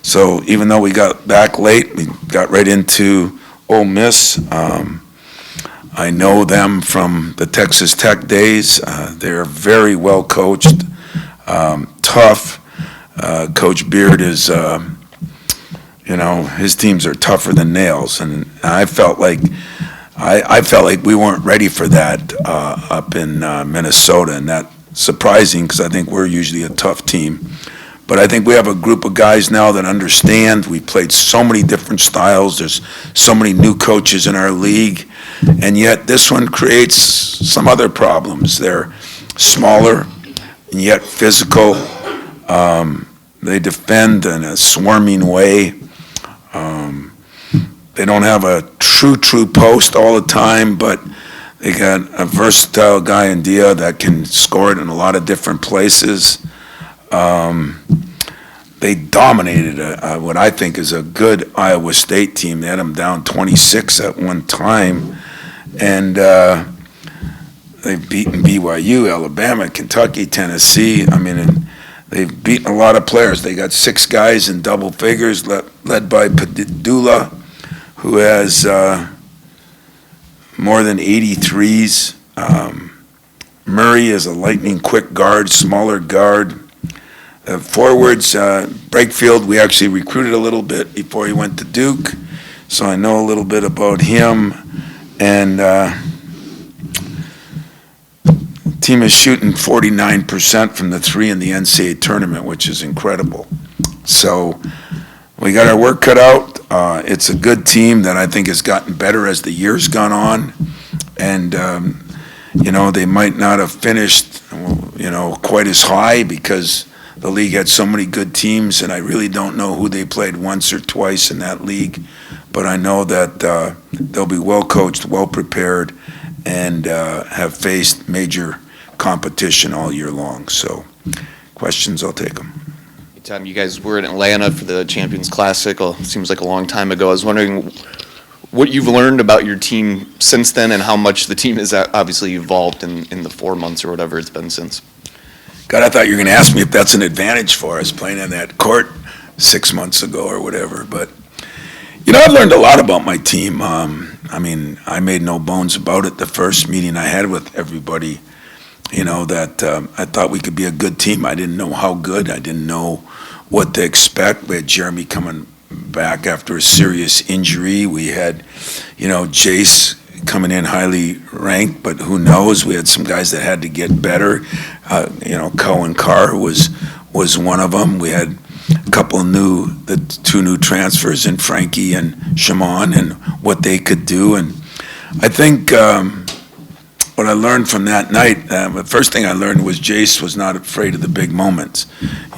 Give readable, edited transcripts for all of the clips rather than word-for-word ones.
So even though we got back late, we got right into Ole Miss. I know them from the Texas Tech days. They're very well coached, tough. Coach Beard is, his teams are tougher than nails, and I felt like we weren't ready for that up in Minnesota, and that's surprising because I think we're usually a tough team. But I think we have a group of guys now that understand. We played so many different styles. There's so many new coaches in our league, and yet this one creates some other problems. They're smaller and yet physical. They defend in a swarming way. They don't have a true post all the time, but they got a versatile guy in Dia that can score it in a lot of different places. They dominated what I think is a good Iowa State team. They had them down 26 at one time, and they've beaten BYU, Alabama, Kentucky, Tennessee. I mean, and they've beaten a lot of players. They got 6 guys in double figures, led by Padula, who has more than 83s. Murray is a lightning quick guard, smaller guard. Forwards, Brakefield, we actually recruited a little bit before he went to Duke, so I know a little bit about him. And team is shooting 49% from the 3 in the NCAA tournament, which is incredible. So we got our work cut out. It's a good team that I think has gotten better as the year's gone on. And, they might not have finished, quite as high because the league had so many good teams, and I really don't know who they played once or twice in that league. But I know that they'll be well coached, well prepared, and have faced major competition all year long. So questions, I'll take them. Tom, you guys were in Atlanta for the Champions Classic. It seems like a long time ago. I was wondering what you've learned about your team since then and how much the team has obviously evolved in the 4 months or whatever it's been since. God, I thought you were going to ask me if that's an advantage for us playing on that court 6 months ago or whatever. But, I've learned a lot about my team. I made no bones about it the first meeting I had with everybody, that I thought we could be a good team. I didn't know how good. I didn't know what to expect. We had Jeremy coming back after a serious injury. We had, Jace coming in highly ranked, but who knows? We had some guys that had to get better. Cohen Carr was one of them. We had a couple the 2 new transfers in Frankie and Shimon and what they could do. And I think what I learned from that night, the first thing I learned was Jace was not afraid of the big moments.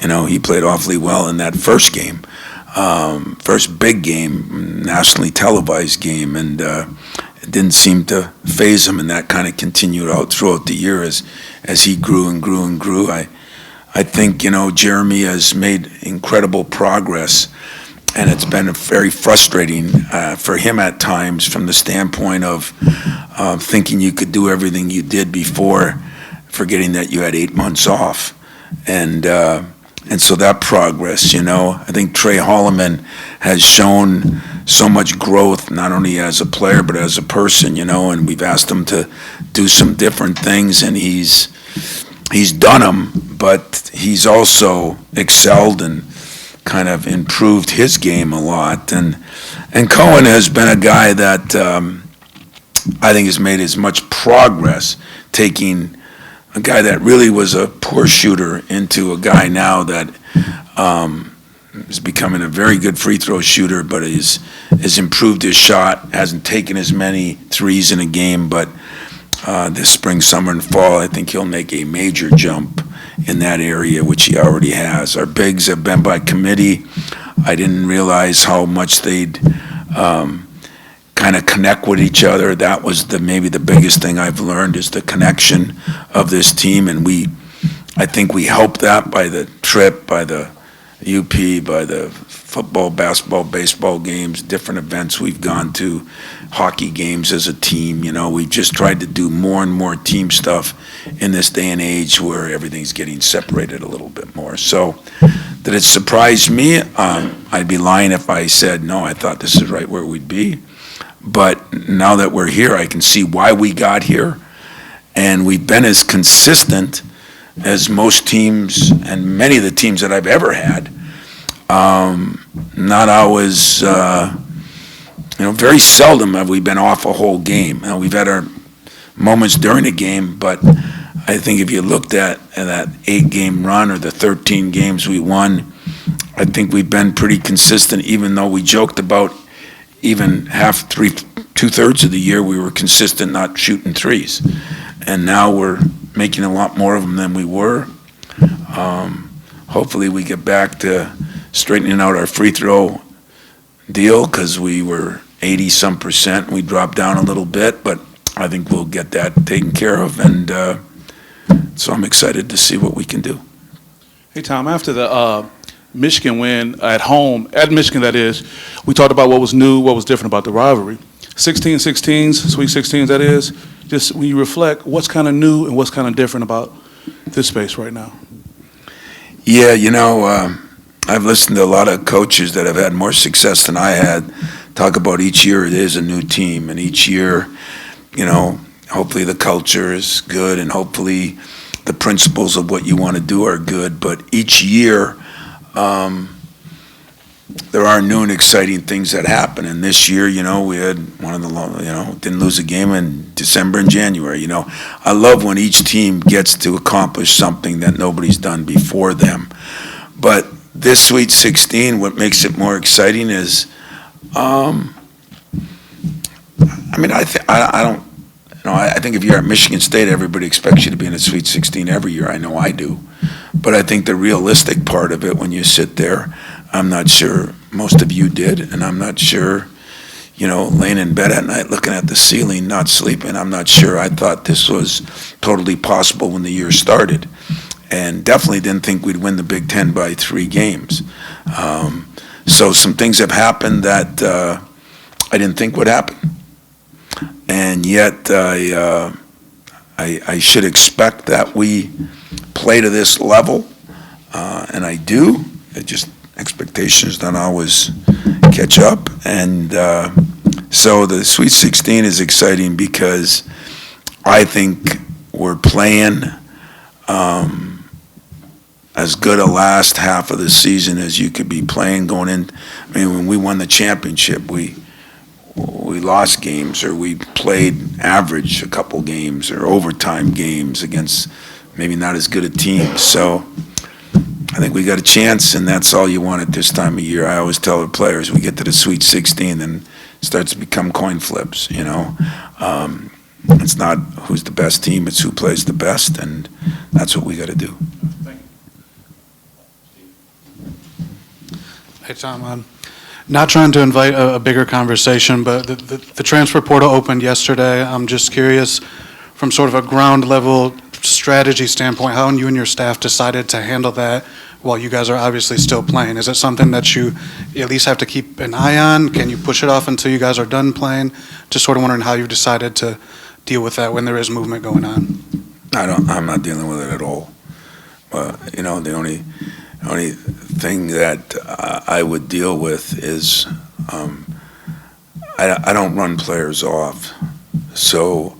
He played awfully well in that first game, first big game, nationally televised game, and it didn't seem to phase him, and that kind of continued out throughout the year as he grew and grew and grew. I think, Jeremy has made incredible progress, and it's been very frustrating for him at times from the standpoint of thinking you could do everything you did before, forgetting that you had 8 months off. And so that progress, I think Trey Holloman has shown so much growth, not only as a player, but as a person, and we've asked him to do some different things, and he's done them, but he's also excelled and kind of improved his game a lot. And Cohen has been a guy that I think has made as much progress, taking a guy that really was a poor shooter into a guy now that is becoming a very good free throw shooter, but has improved his shot, hasn't taken as many threes in a game, but this spring, summer, and fall, I think he'll make a major jump in that area, which he already has. Our bigs have been by committee. I didn't realize how much they'd kind of connect with each other. That was maybe the biggest thing I've learned is the connection of this team, and I think we helped that by the trip, by the UP, by the football, basketball, baseball games, different events we've gone to, hockey games as a team. We've just tried to do more and more team stuff in this day and age where everything's getting separated a little bit more. So Did it surprise me? I'd be lying if I said, no, I thought this is right where we'd be. But now that we're here, I can see why we got here. And we've been as consistent as most teams and many of the teams that I've ever had. Not always, very seldom have we been off a whole game. Now, we've had our moments during the game, but I think if you looked at that 8-game run or the 13 games we won, I think we've been pretty consistent, even though we joked about even two-thirds of the year we were consistent not shooting threes. And now we're making a lot more of them than we were. Hopefully we get back to straightening out our free throw deal, because we were 80-some%. We dropped down a little bit, but I think we'll get that taken care of. And so I'm excited to see what we can do. Hey, Tom, after the Michigan win at home, at Michigan that is, we talked about what was new, what was different about the rivalry. 16-16s, Sweet 16s that is, just when you reflect, what's kind of new and what's kind of different about this space right now? Yeah, I've listened to a lot of coaches that have had more success than I had talk about each year it is a new team, and each year, hopefully the culture is good, and hopefully the principles of what you want to do are good, but each year there are new and exciting things that happen. And this year, we had one of the, didn't lose a game in December and January. I love when each team gets to accomplish something that nobody's done before them. But this Sweet 16, what makes it more exciting is, I think if you're at Michigan State, everybody expects you to be in a Sweet 16 every year. I know I do. But I think the realistic part of it, when you sit there, I'm not sure most of you did, and I'm not sure, laying in bed at night looking at the ceiling, not sleeping, I'm not sure I thought this was totally possible when the year started. And definitely didn't think we'd win the Big Ten by 3 games. So some things have happened that I didn't think would happen. And yet I should expect that we play to this level, and I do. It just expectations don't always catch up. And so the Sweet 16 is exciting because I think we're playing as good a last half of the season as you could be playing going in. When we won the championship, we lost games, or we played average a couple games, or overtime games against maybe not as good a team. So I think we got a chance, and that's all you want at this time of year. I always tell the players, we get to the Sweet 16, and it starts to become coin flips, It's not who's the best team, it's who plays the best, and that's what we got to do. Thank you. Hey, Tom, I'm not trying to invite a bigger conversation, but the transfer portal opened yesterday. I'm just curious, from sort of a ground level strategy standpoint, how you and your staff decided to handle that while you guys are obviously still playing. Is it something that you at least have to keep an eye on? Can you push it off until you guys are done playing? Just sort of wondering how you've decided to deal with that when there is movement going on. I'm not dealing with it at all. The only thing that I would deal with is I don't run players off. So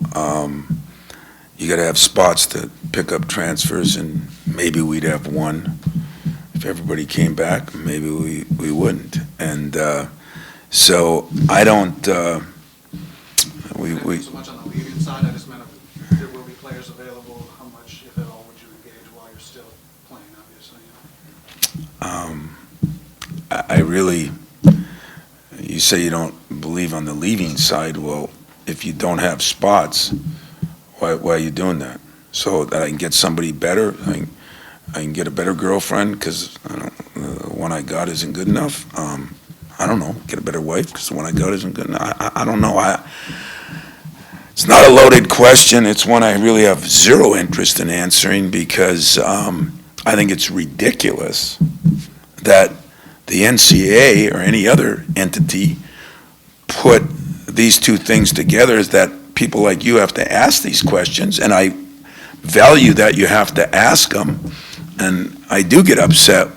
you got to have spots to pick up transfers, and maybe we'd have one. If everybody came back, maybe we wouldn't. And so I don't. We so much on the leading side. I just meant if there will be players available, how much, if at all, would you engage while you're still playing? Obviously. I really. You say you don't believe on the leaving side. Well, if you don't have spots, why are you doing that? So that I can get somebody better. I can get a better girlfriend because the one I got isn't good enough. I don't know. Get a better wife because the one I got isn't good enough. I don't know. It's not a loaded question. It's one I really have zero interest in answering because I think it's ridiculous that the NCAA or any other entity put these two things together, is that people like you have to ask these questions, and I value that you have to ask them, and I do get upset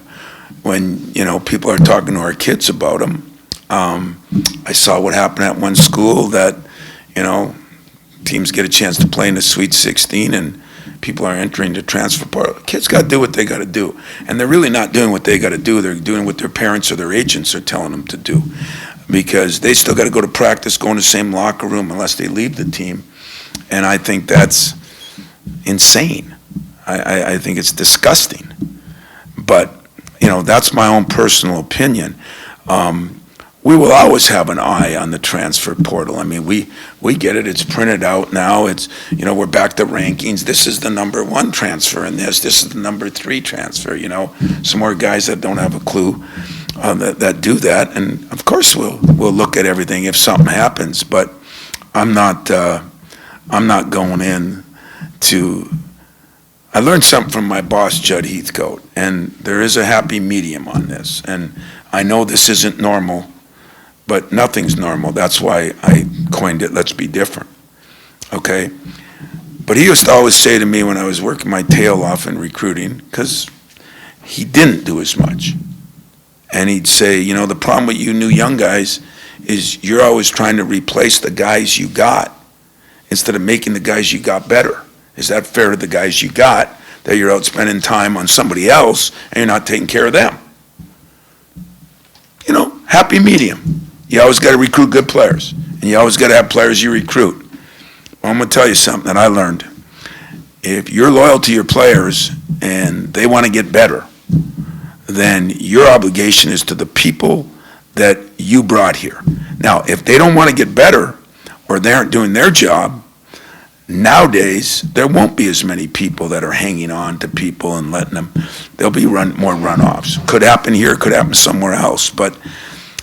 when, people are talking to our kids about them. I saw what happened at one school that, teams get a chance to play in the Sweet 16 and people are entering the transfer portal. Kids got to do what they got to do. And they're really not doing what they got to do. They're doing what their parents or their agents are telling them to do. Because they still got to go to practice, go in the same locker room unless they leave the team. And I think that's insane. I think it's disgusting. But, that's my own personal opinion. We will always have an eye on the transfer portal. I mean, we get it. It's printed out now. It's, we're back to rankings. This is the number 1 transfer in this. This is the number 3 transfer, Some more guys that don't have a clue that do that. And, of course, we'll look at everything if something happens. But I'm not going in to... I learned something from my boss, Judd Heathcote, and there is a happy medium on this. And I know this isn't normal, but nothing's normal. That's why I coined it, let's be different, okay? But he used to always say to me when I was working my tail off in recruiting, because he didn't do as much, and he'd say, the problem with you new young guys is you're always trying to replace the guys you got instead of making the guys you got better. Is that fair to the guys you got, that you're out spending time on somebody else and you're not taking care of them? Happy medium. You always got to recruit good players, and you always got to have players you recruit. Well, I'm going to tell you something that I learned. If you're loyal to your players and they want to get better, then your obligation is to the people that you brought here. Now, if they don't want to get better or they aren't doing their job, nowadays, there won't be as many people that are hanging on to people and letting them, there'll be more runoffs. Could happen here, could happen somewhere else. But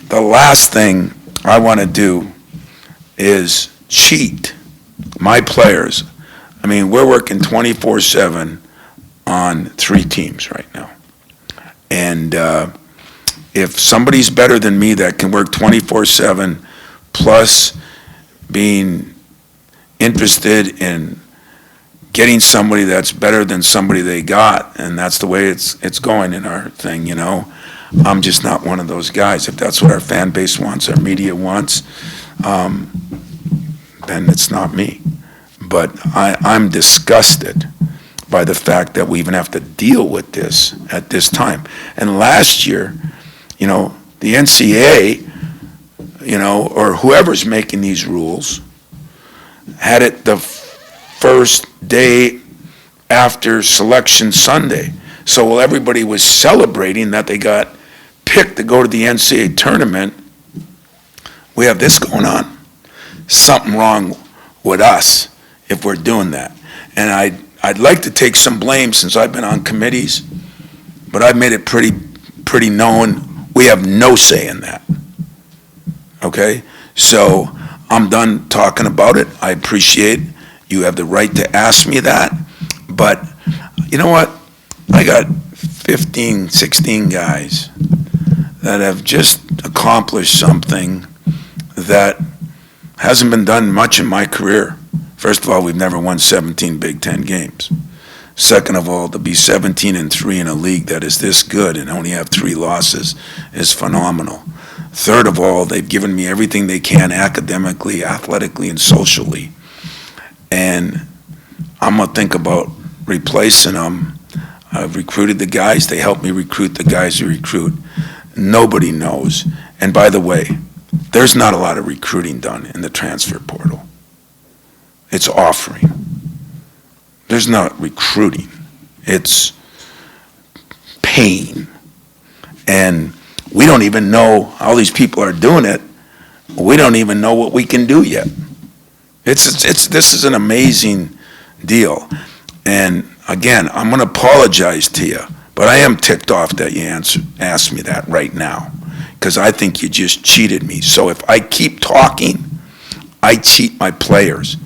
the last thing I want to do is cheat my players. I mean, we're working 24/7 on 3 teams right now. And if somebody's better than me that can work 24/7 plus being interested in getting somebody that's better than somebody they got, and that's the way it's going in our thing, I'm just not one of those guys. If that's what our fan base wants, our media wants, then it's not me. But I'm disgusted by the fact that we even have to deal with this at this time. And last year, the NCAA, or whoever's making these rules, had it the first day after Selection Sunday. So while everybody was celebrating that they got picked to go to the NCAA tournament, we have this going on. Something wrong with us if we're doing that. And I'd like to take some blame since I've been on committees, but I've made it pretty known we have no say in that. Okay? So I'm done talking about it. I appreciate you have the right to ask me that. But you know what? I got 15, 16 guys that have just accomplished something that hasn't been done much in my career. First of all, we've never won 17 Big Ten games. Second of all, to be 17-3 in a league that is this good and only have 3 losses is phenomenal. Third of all, they've given me everything they can academically, athletically, and socially. And I'm going to think about replacing them. I've recruited the guys. They helped me recruit the guys who recruit. Nobody knows. And by the way, there's not a lot of recruiting done in the transfer portal. It's offering. There's not recruiting. It's paying. And we don't even know, all these people are doing it, we don't even know what we can do yet. This is an amazing deal. And again, I'm going to apologize to you, but I am ticked off that you asked me that right now, because I think you just cheated me. So if I keep talking, I cheat my players.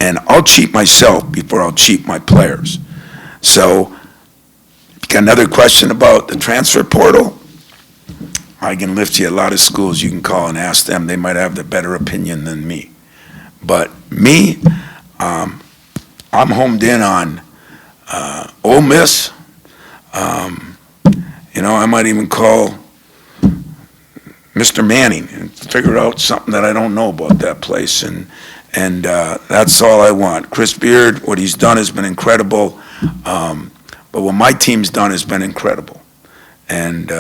And I'll cheat myself before I'll cheat my players. So, if you got another question about the transfer portal, I can lift you a lot of schools you can call and ask them. They might have the better opinion than me. But me, I'm homed in on Ole Miss, I might even call Mr. Manning and figure out something that I don't know about that place. And that's all I want. Chris Beard, what he's done has been incredible. But what my team's done has been incredible. And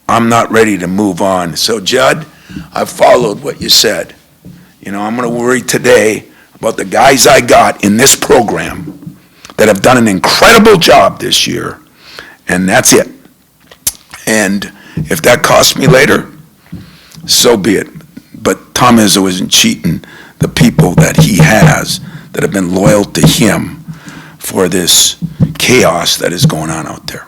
I'm not ready to move on. So, Judd, I followed what you said. I'm going to worry today about the guys I got in this program that have done an incredible job this year, and that's it. And if that costs me later, so be it. But Tom Izzo isn't cheating the people that he has that have been loyal to him for this chaos that is going on out there.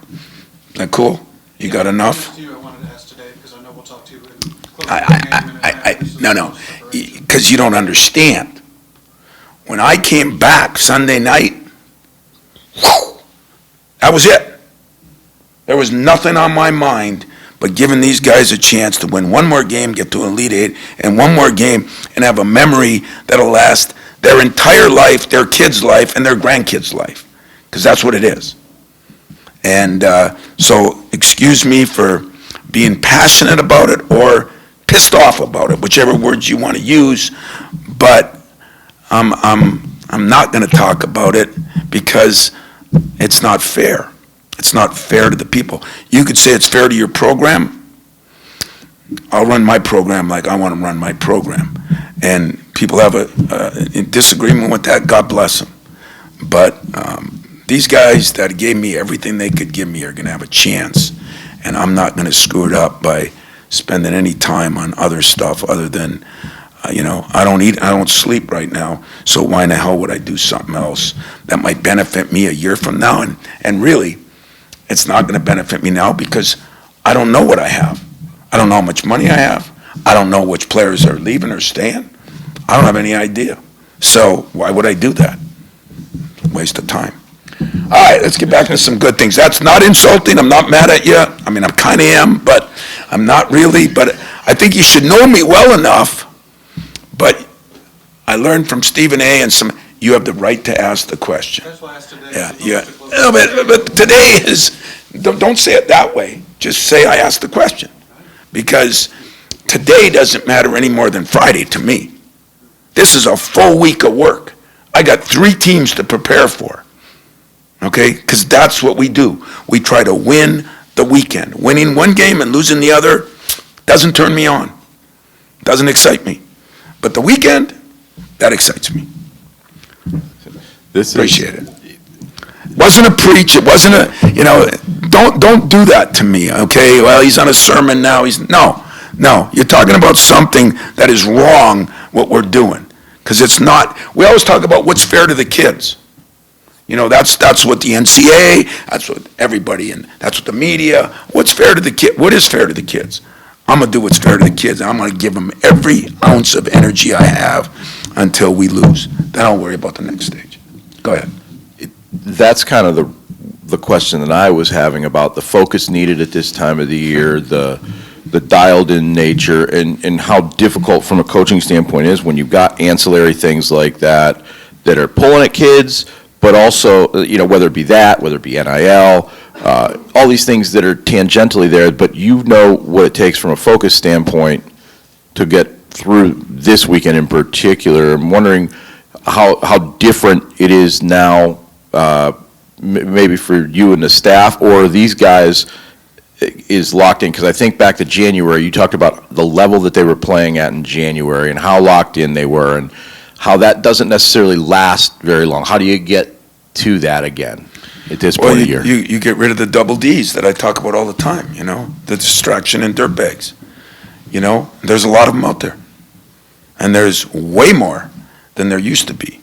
Is that cool? You got enough? I wanted to ask today because I know we'll talk to you in No, because you don't understand. When I came back Sunday night, whew, that was it. There was nothing on my mind but giving these guys a chance to win one more game, get to Elite Eight, and one more game, and have a memory that'll last their entire life, their kids' life, and their grandkids' life, because that's what it is. And so excuse me for being passionate about it or pissed off about it, whichever words you want to use, but I'm not going to talk about it because it's not fair. It's not fair to the people. You could say it's fair to your program. I'll run my program like I want to run my program. And people have a disagreement with that, God bless them. But these guys that gave me everything they could give me are going to have a chance. And I'm not going to screw it up by spending any time on other stuff other than, I don't eat, I don't sleep right now, so why in the hell would I do something else that might benefit me a year from now? And really, it's not going to benefit me now because I don't know what I have. I don't know how much money I have. I don't know which players are leaving or staying. I don't have any idea. So why would I do that? Waste of time. All right, let's get back to some good things. That's not insulting. I'm not mad at you. I mean, I kind of am, but I'm not really. But I think you should know me well enough. But I learned from Stephen A. and you have the right to ask the question. That's why I asked today. Yeah. No, but today is, don't say it that way. Just say I asked the question. Because today doesn't matter any more than Friday to me. This is a full week of work. I got 3 teams to prepare for. Okay? Because that's what we do. We try to win the weekend. Winning one game and losing the other doesn't turn me on. Doesn't excite me. But the weekend, that excites me. Appreciate it. Wasn't a preach. It wasn't don't do that to me, okay? Well, he's on a sermon now. No. You're talking about something that is wrong, what we're doing. Because it's not, we always talk about what's fair to the kids. That's what the NCAA, that's what everybody, and that's what the media, what's fair to the kid? What is fair to the kids? I'm going to do what's fair to the kids. I'm going to give them every ounce of energy I have until we lose. Then I'll worry about the next stage. Go ahead. That's kind of the question that I was having about the focus needed at this time of the year, the dialed-in nature, and how difficult from a coaching standpoint is when you've got ancillary things like that are pulling at kids, but also, whether it be that, whether it be NIL, all these things that are tangentially there, but what it takes from a focus standpoint to get through this weekend in particular. I'm wondering how different it is now, maybe for you and the staff, or these guys is locked in, because I think back to January, you talked about the level that they were playing at in January and how locked in they were and how that doesn't necessarily last very long. How do you get to that again at this point of the year? You get rid of the double Ds that I talk about all the time, the distraction and dirtbags. There's a lot of them out there. And there's way more than there used to be.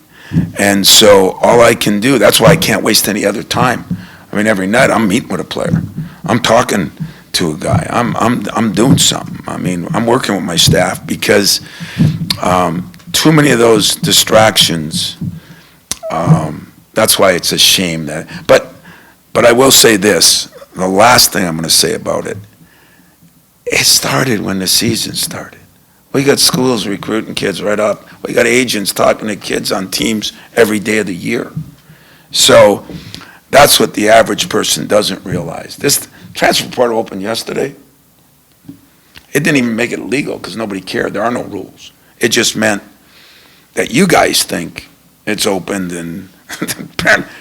And so all I can do, that's why I can't waste any other time. I mean, every night I'm meeting with a player. I'm talking to a guy. I'm doing something. I mean, I'm working with my staff because too many of those distractions, that's why it's a shame that, but I will say this, the last thing I'm going to say about it started when the season started. We got schools recruiting kids right up. We got agents talking to kids on teams every day of the year. So that's what the average person doesn't realize. Transfer portal opened yesterday. It didn't even make it legal because nobody cared. There are no rules. It just meant that you guys think it's opened, and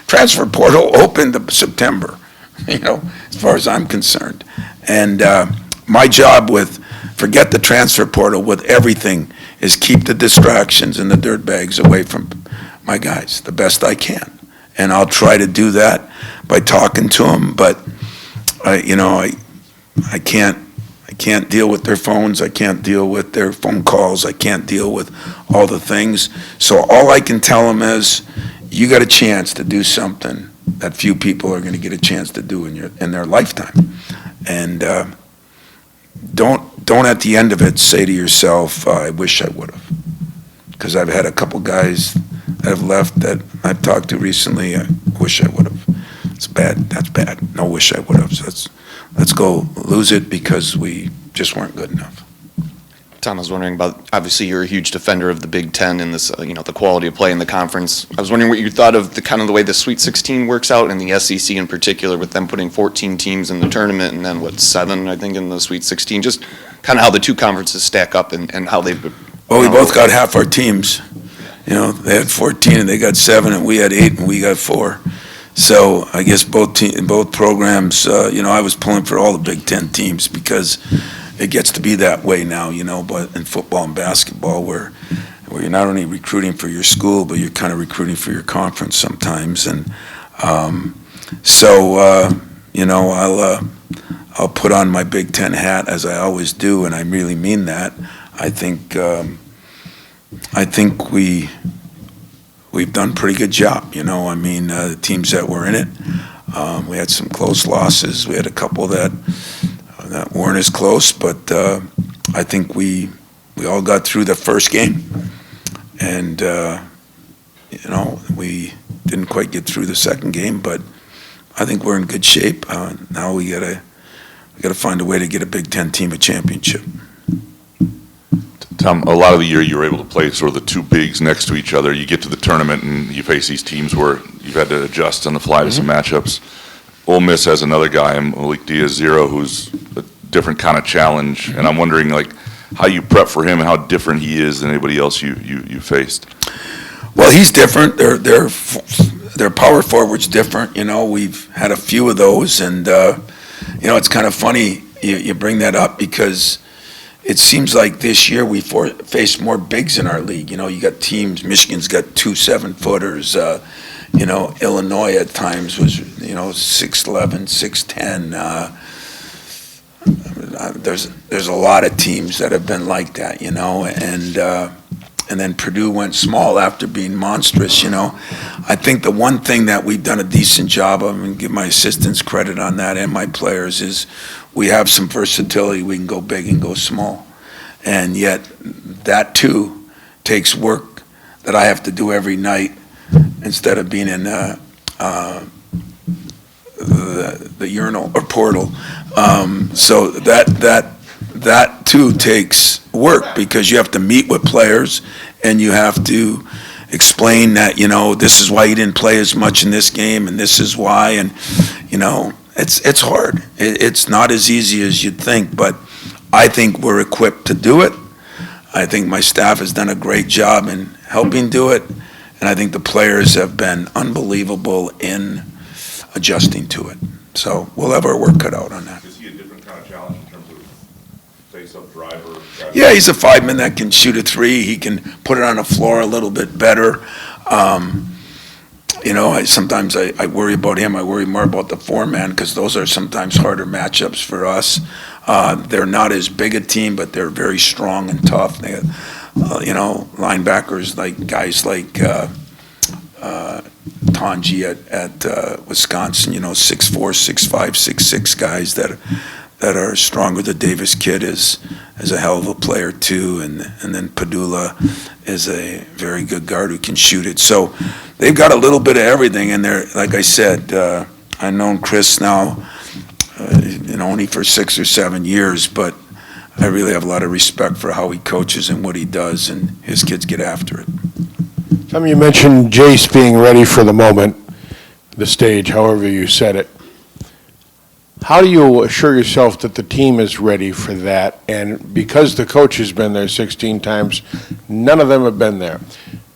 transfer portal opened in September, as far as I'm concerned. And my job forget the transfer portal, with everything, is keep the distractions and the dirt bags away from my guys the best I can. And I'll try to do that by talking to them, but I can't deal with their phones. I can't deal with their phone calls. I can't deal with all the things. So all I can tell them is, you got a chance to do something that few people are going to get a chance to do in their lifetime. And don't at the end of it say to yourself, I wish I would have. Because I've had a couple guys that have left that I've talked to recently. I wish I would have. It's bad. That's bad. No, wish I would have. So let's go lose it because we just weren't good enough. Tom, I was wondering about, obviously you're a huge defender of the Big Ten and this, the quality of play in the conference. I was wondering what you thought of the way the Sweet 16 works out, and the SEC in particular, with them putting 14 teams in the tournament and then 7, I think, in the Sweet 16. Just kind of how the two conferences stack up and how they've. Well, we both got half our teams. They had 14 and they got 7, and we had 8 and we got 4. So I guess both programs, I was pulling for all the Big Ten teams because it gets to be that way now, but in football and basketball where you're not only recruiting for your school, but you're kind of recruiting for your conference sometimes. And I'll put on my Big Ten hat, as I always do, and I really mean that. I think we've done a pretty good job, the teams that were in it. We had some close losses. We had a couple that weren't as close, but I think we all got through the first game, and we didn't quite get through the second game, but I think we're in good shape. Now we gotta find a way to get a Big Ten team a championship. Tom, a lot of the year you were able to play sort of the two bigs next to each other. You get to the tournament and you face these teams where you've had to adjust on the fly to some matchups. Ole Miss has another guy, Malik Diaz-Zero, who's a different kind of challenge, and I'm wondering how you prep for him and how different he is than anybody else you faced. Well, he's different. Their power forward's different. We've had a few of those, and it's kind of funny you bring that up because it seems like this year we faced more bigs in our league. You got teams. Michigan's got 2 7-footers. Illinois at times was 6'11", 6'10". There's a lot of teams that have been like that, and then Purdue went small after being monstrous. I think the one thing that we've done a decent job of, and give my assistants credit on that and my players, is we have some versatility. We can go big and go small, and yet that too takes work that I have to do every night instead of being in the urinal or portal. So that too takes work because you have to meet with players and you have to explain that, this is why you didn't play as much in this game and this is why, and, it's hard. It's not as easy as you'd think, but I think we're equipped to do it. I think my staff has done a great job in helping do it, and I think the players have been unbelievable in adjusting to it. So we'll have our work cut out on that. Is he a different kind of challenge in terms of face-up driver? Yeah, he's a 5-man that can shoot a 3. He can put it on the floor a little bit better. Sometimes I worry about him. I worry more about the 4-man because those are sometimes harder matchups for us. They're not as big a team, but they're very strong and tough. They have, linebackers like guys like Tanji at Wisconsin, 6'4", 6'5", 6'6" guys that are stronger. The Davis kid is a hell of a player too, and then Padula is a very good guard who can shoot it. So they've got a little bit of everything, and they're, like I said, I've known Chris now, only for 6 or 7 years, but I really have a lot of respect for how he coaches and what he does, and his kids get after it. Tom, you mentioned Jace being ready for the moment, the stage, however you said it. How do you assure yourself that the team is ready for that? And because the coach has been there 16 times, none of them have been there.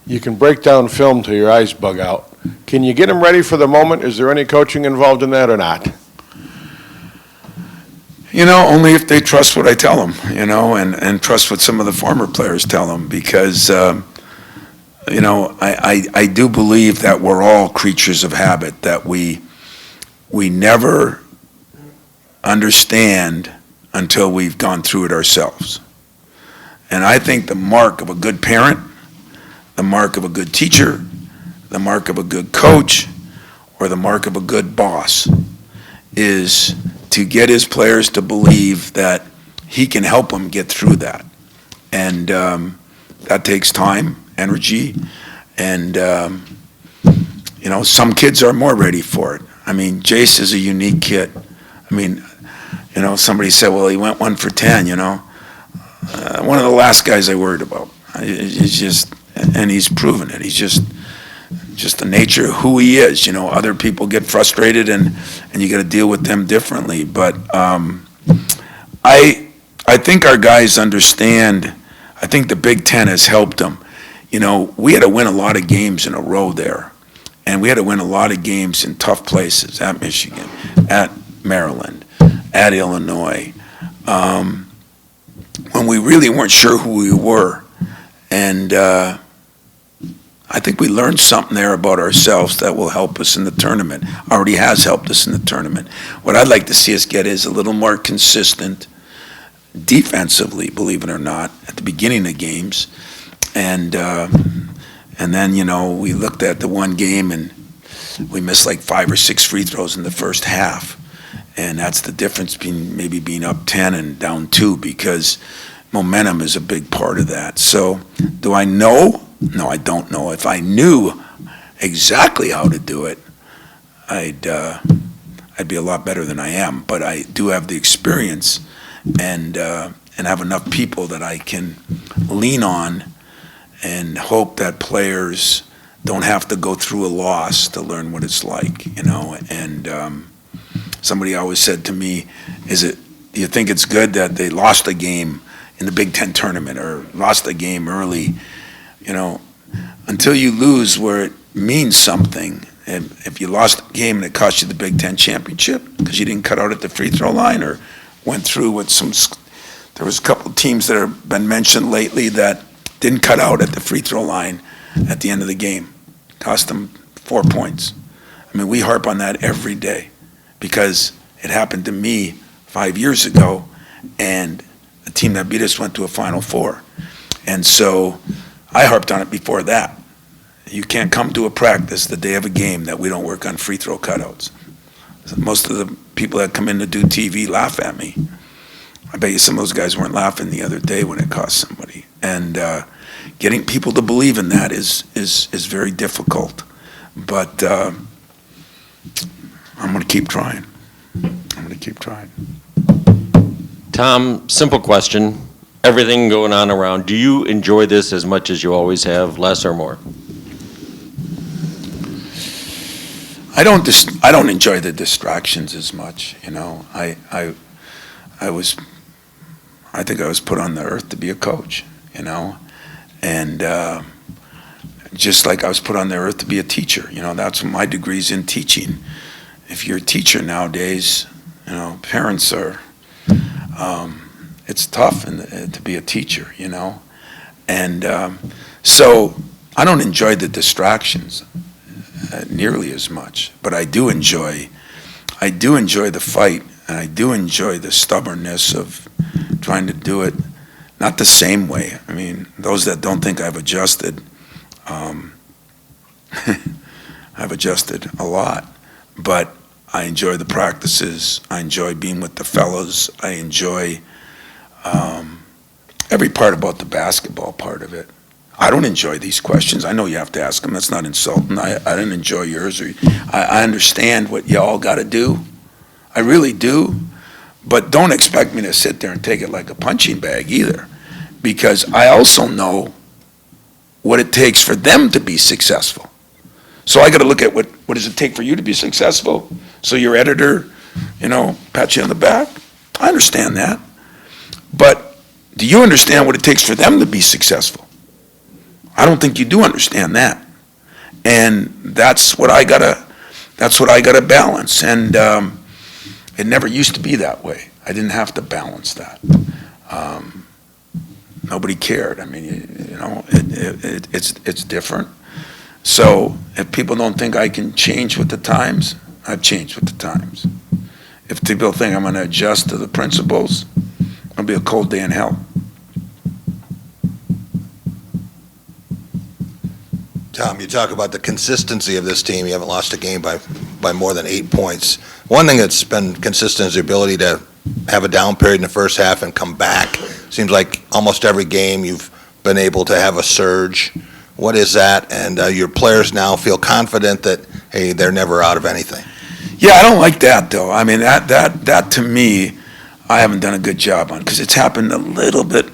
You can break down film till your eyes bug out. Can you get them ready for the moment? Is there any coaching involved in that or not? You know, only if they trust what I tell them, you know, and trust what some of the former players tell them, because, you know, I do believe that we're all creatures of habit, that we never understand until we've gone through it ourselves. And I think the mark of a good parent, the mark of a good teacher, the mark of a good coach, or the mark of a good boss is to get his players to believe that he can help them get through that. And that takes time, energy, and, you know, some kids are more ready for it. I mean, Jace is a unique kid. I mean, you know, somebody said, well, he went 1 for 10, you know. One of the last guys I worried about. He's just, and he's proven it. He's just the nature of who he is. You know, other people get frustrated and you got to deal with them differently. But I think our guys understand. I think the Big Ten has helped them. You know, we had to win a lot of games in a row there. And we had to win a lot of games in tough places, at Michigan, at Maryland, at Illinois, when we really weren't sure who we were. And I think we learned something there about ourselves that will help us in the tournament, already has helped us in the tournament. What I'd like to see us get is a little more consistent defensively, believe it or not, at the beginning of games. And then, you know, we looked at the one game and we missed like 5 or 6 free throws in the first half. And that's the difference between maybe being up 10 and down 2, because momentum is a big part of that. So do I know? No, I don't know. If I knew exactly how to do it, I'd be a lot better than I am. But I do have the experience and have enough people that I can lean on and hope that players don't have to go through a loss to learn what it's like, you know. And somebody always said to me, do you think it's good that they lost a game in the Big Ten tournament or lost a game early? You know, until you lose where it means something. And if you lost a game and it cost you the Big Ten championship because you didn't cut out at the free throw line or went through with there was a couple of teams that have been mentioned lately that didn't cut out at the free throw line at the end of the game. Cost them 4 points. I mean, we harp on that every day because it happened to me 5 years ago, and the team that beat us went to a Final Four. And so I harped on it before that. You can't come to a practice the day of a game that we don't work on free throw cutouts. Most of the people that come in to do TV laugh at me. I bet you some of those guys weren't laughing the other day when it cost somebody. And getting people to believe in that is very difficult. But I'm going to keep trying. I'm going to keep trying. Tom, simple question. Everything going on around, do you enjoy this as much as you always have, less or more? I don't enjoy the distractions as much, you know. I think I was put on the earth to be a coach, you know, and just like I was put on the earth to be a teacher, you know. That's what my degree's in, teaching. If you're a teacher nowadays, you know, parents are, it's tough to be a teacher, you know, and so I don't enjoy the distractions nearly as much, but I do enjoy the fight, and I do enjoy the stubbornness of trying to do it not the same way. I mean, those that don't think I've adjusted, I've adjusted a lot, but I enjoy the practices. I enjoy being with the fellows. I enjoy every part about the basketball part of it. I don't enjoy these questions. I know you have to ask them. That's not insulting. I didn't enjoy yours. I understand what y'all got to do. I really do. But don't expect me to sit there and take it like a punching bag either, because I also know what it takes for them to be successful. So I got to look at what does it take for you to be successful. So your editor pat you on the back. I understand that. But do you understand what it takes for them to be successful? I don't think you do understand that. And that's what I gotta balance. And it never used to be that way. I didn't have to balance that. Nobody cared. I mean, it's different. So if people don't think I can change with the times, I've changed with the times. If people think I'm going to adjust to the principles, it'll be a cold day in hell. Tom, you talk about the consistency of this team. You haven't lost a game by more than 8 points. One thing that's been consistent is the ability to have a down period in the first half and come back. Seems like almost every game you've been able to have a surge. What is that? And your players now feel confident that, hey, they're never out of anything. Yeah, I don't like that, though. I mean, that to me, I haven't done a good job on, because it's happened a little bit.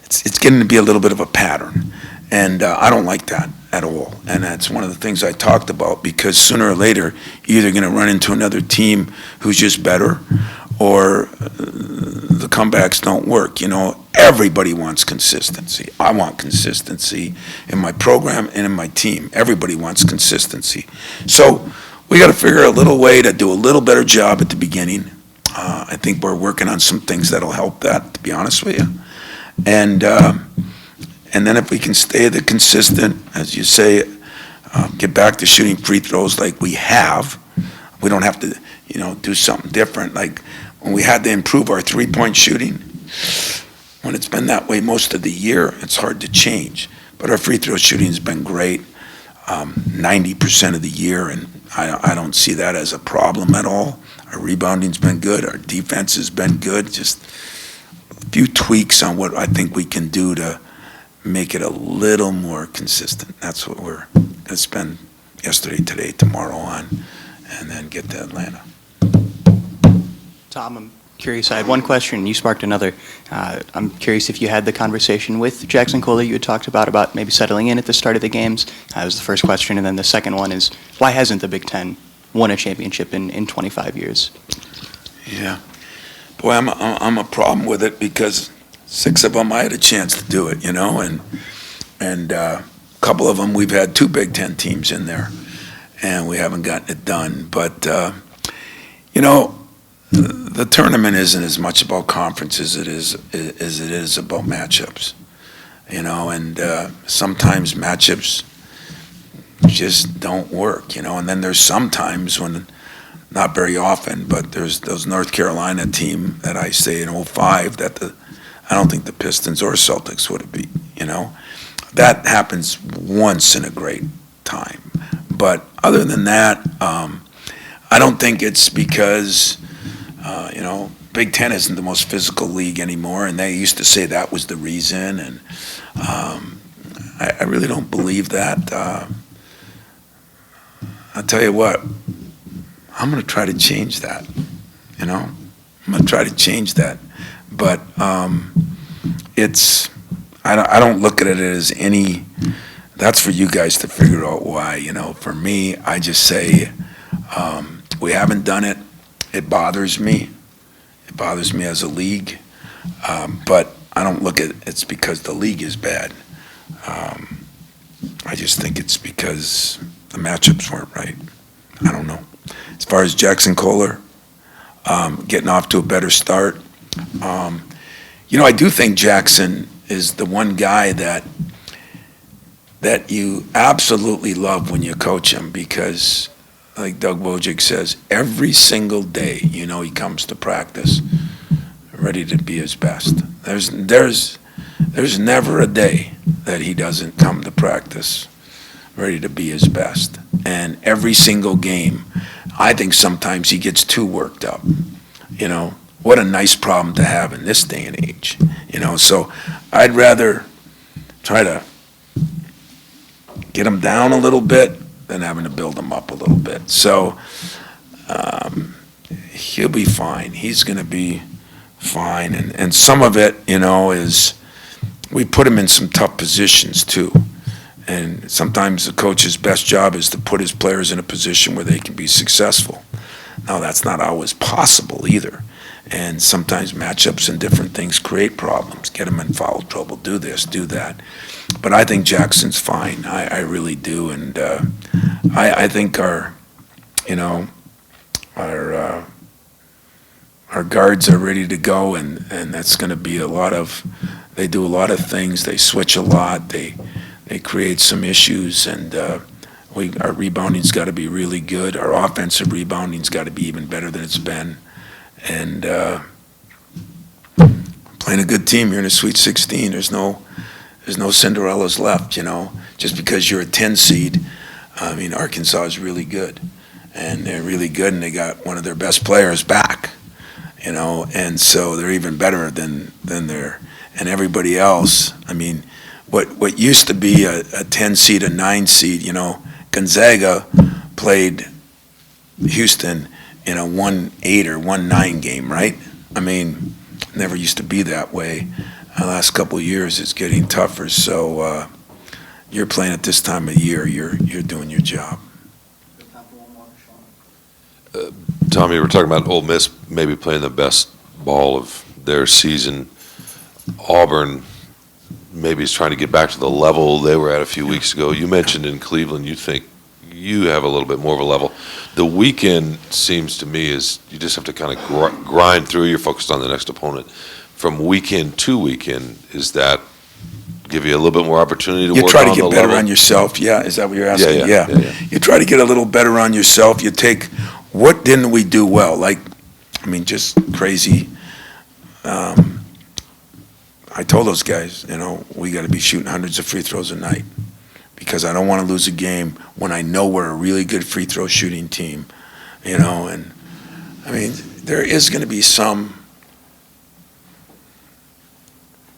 It's getting to be a little bit of a pattern, and I don't like that at all. And that's one of the things I talked about, because sooner or later, you're either going to run into another team who's just better, or the comebacks don't work. Everybody wants consistency. I want consistency in my program and in my team. Everybody wants consistency. So we got to figure a little way to do a little better job at the beginning. I think we're working on some things that'll help that, to be honest with you. And then if we can stay the consistent, as you say, get back to shooting free throws like we have. We don't have to, do something different. Like when we had to improve our three-point shooting, when it's been that way most of the year, it's hard to change. But our free throw shooting has been great 90% of the year, and I don't see that as a problem at all. Our rebounding's been good. Our defense has been good. Just a few tweaks on what I think we can do to make it a little more consistent. That's what we're going to spend yesterday, today, tomorrow on, and then get to Atlanta. Tom, I'm curious. I had one question, you sparked another. I'm curious if you had the conversation with Jackson Kohler you had talked about maybe settling in at the start of the games. That was the first question, and then the second one is, why hasn't the Big Ten won a championship in 25 years? Yeah. Boy, I'm a problem with it, because 6 of them I had a chance to do it, and a couple of them we've had 2 Big Ten teams in there, and we haven't gotten it done. But, the tournament isn't as much about conferences as it is about matchups, and sometimes matchups just don't work, and then there's sometimes when, not very often, but there's those North Carolina team that I say in 05 that I don't think the Pistons or Celtics would have beat, That happens once in a great time. But other than that, I don't think it's because, Big Ten isn't the most physical league anymore, and they used to say that was the reason, and I really don't believe that. I'll tell you what, I'm going to try to change that, I'm going to try to change that. But I don't look at it as any, that's for you guys to figure out why, For me, I just say, we haven't done it. It bothers me. It bothers me as a league. But I don't look at it's because the league is bad. I just think it's because the matchups weren't right. I don't know. As far as Jackson Kohler, getting off to a better start, I do think Jackson is the one guy that you absolutely love when you coach him, because, like Doug Wojcik says, every single day, he comes to practice ready to be his best. There's never a day that he doesn't come to practice ready to be his best. And every single game, I think sometimes he gets too worked up. What a nice problem to have in this day and age. So I'd rather try to get him down a little bit than having to build him up a little bit. So he'll be fine. He's going to be fine. And some of it, is we put him in some tough positions too. And sometimes the coach's best job is to put his players in a position where they can be successful. Now, that's not always possible either. And sometimes matchups and different things create problems. Get them in foul trouble, do this, do that. But I think Jackson's fine. I really do. And I think our guards are ready to go, and that's going to be they do a lot of things. They switch a lot. They create some issues, and our rebounding's got to be really good. Our offensive rebounding's got to be even better than it's been. And playing a good team, you're in a Sweet 16. There's no Cinderellas left, Just because you're a 10 seed, I mean, Arkansas is really good. And they're really good, and they got one of their best players back, and so they're even better than and everybody else. I mean, what used to be a 10 seed, a 9 seed, Gonzaga played Houston in a 1-8 or 1-9 game, right? I mean, never used to be that way. The last couple of years, it's getting tougher. So you're playing at this time of year, you're doing your job. Tommy, we're talking about Ole Miss maybe playing the best ball of their season. Auburn maybe is trying to get back to the level they were at a few weeks ago. You mentioned in Cleveland you think you have a little bit more of a level. The weekend seems to me is you just have to kind of grind through. You're focused on the next opponent. From weekend to weekend, is that give you a little bit more opportunity to work on the level? You try to get better on yourself. Yeah, is that what you're asking? Yeah. You try to get a little better on yourself. You take what didn't we do well? Just crazy. I told those guys, we got to be shooting hundreds of free throws a night because I don't want to lose a game when I know we're a really good free throw shooting team, and I mean, there is going to be some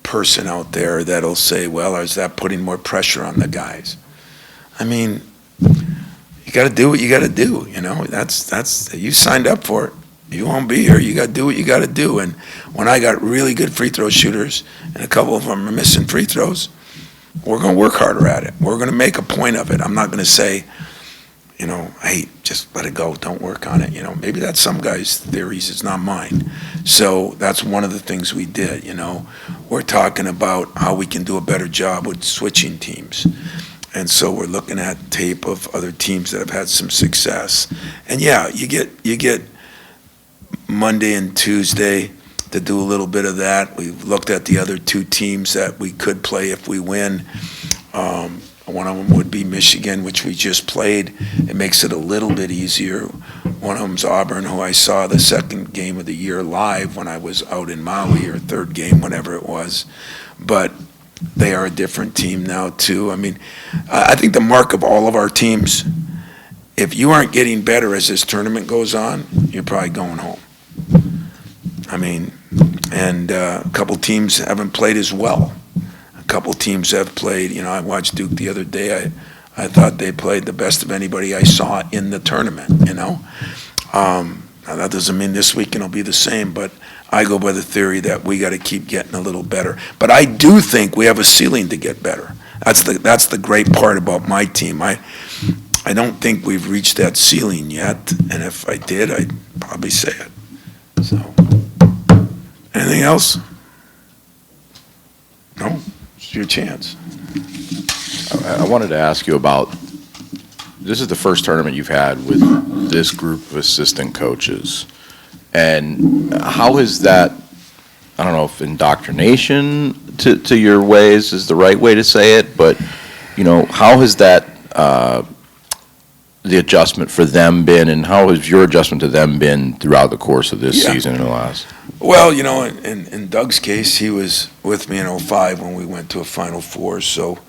person out there that'll say, well, is that putting more pressure on the guys? I mean, you got to do what you got to do, that's you signed up for it. You won't be here. You got to do what you got to do. And when I got really good free throw shooters and a couple of them are missing free throws, we're going to work harder at it. We're going to make a point of it. I'm not going to say, hey, just let it go. Don't work on it. Maybe that's some guys' theories. It's not mine. So that's one of the things we did. We're talking about how we can do a better job with switching teams. And so we're looking at tape of other teams that have had some success. And yeah, you get Monday and Tuesday to do a little bit of that. We've looked at the other two teams that we could play if we win. One of them would be Michigan, which we just played. It makes it a little bit easier. One of them's Auburn, who I saw the second game of the year live when I was out in Maui, or third game, whenever it was. But they are a different team now, too. I mean, I think the mark of all of our teams, if you aren't getting better as this tournament goes on, you're probably going home. I mean, and a couple teams haven't played as well. A couple teams have played, I watched Duke the other day. I thought they played the best of anybody I saw in the tournament, Now, that doesn't mean this weekend will be the same, but I go by the theory that we got to keep getting a little better. But I do think we have a ceiling to get better. That's the great part about my team. I don't think we've reached that ceiling yet, and if I did, I'd probably say it. So, anything else? No? It's your chance. I wanted to ask you about, this is the first tournament you've had with this group of assistant coaches. And how has that, I don't know if indoctrination to your ways is the right way to say it, but, how has that, the adjustment for them been, and how has your adjustment to them been throughout the course of this season and the last? Well, in Doug's case, he was with me in 2005 when we went to a Final Four, so,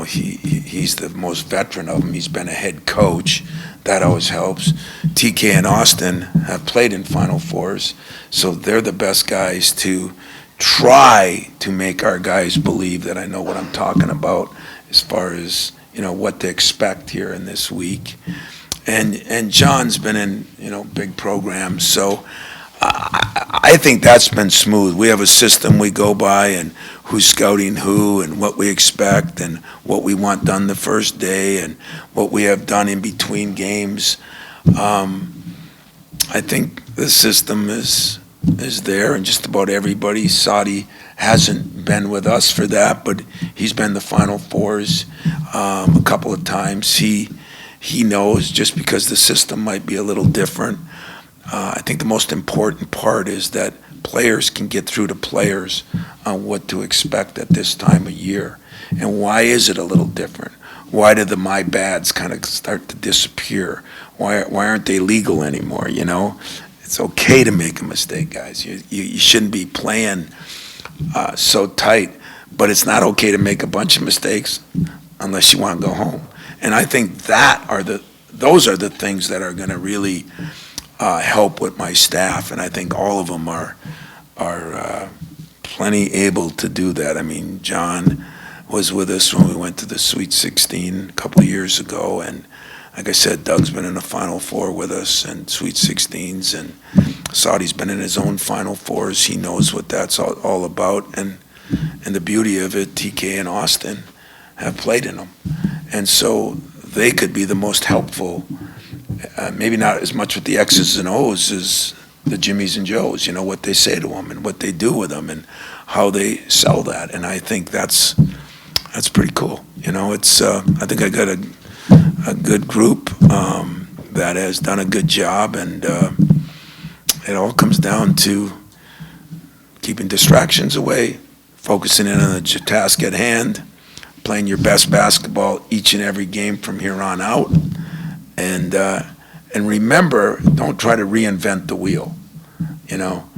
he's the most veteran of them. He's been a head coach. That always helps. TK and Austin have played in Final Fours, so they're the best guys to try to make our guys believe that I know what I'm talking about as far as, what to expect here in this week. And John's been in, big programs, so I think that's been smooth. We have a system we go by, and who's scouting who, and what we expect, and what we want done the first day, and what we have done in between games. I think the system is there, and just about everybody. Saudi hasn't been with us for that, but he's been the Final Fours a couple of times. He knows, just because the system might be a little different. I think the most important part is that players can get through to players on what to expect at this time of year. And why is it a little different? Why do the my bads kind of start to disappear? Why aren't they legal anymore, you know? It's okay to make a mistake, guys. You shouldn't be playing so tight, but it's not okay to make a bunch of mistakes unless you want to go home. And I think those are the things that are going to really help with my staff, and I think all of them are plenty able to do that. I mean, John was with us when we went to the Sweet 16 a couple of years ago, and like I said, Doug's been in the Final Four with us and Sweet 16s, and Saudi's been in his own Final Fours. He knows what that's all about, and the beauty of it, TK and Austin have played in them, and so they could be the most helpful. Maybe not as much with the X's and O's as the Jimmies and Joes, you know, what they say to them and what they do with them and how they sell that. And I think that's pretty cool. You know, I think I got a good group that has done a good job, and it all comes down to keeping distractions away, focusing in on the task at hand, playing your best basketball each and every game from here on out. And remember, don't try to reinvent the wheel. You know,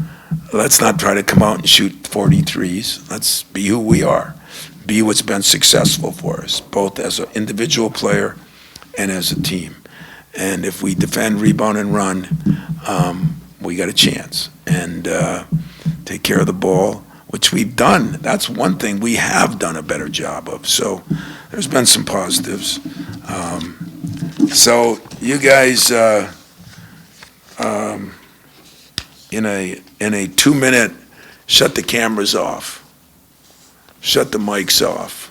let's not try to come out and shoot 43s. Let's be who we are. Be what's been successful for us, both as an individual player and as a team. And if we defend, rebound, and run, we got a chance. And take care of the ball, which we've done. That's one thing we have done a better job of. So there's been some positives. So you guys, in a 2-minute, shut the cameras off, shut the mics off,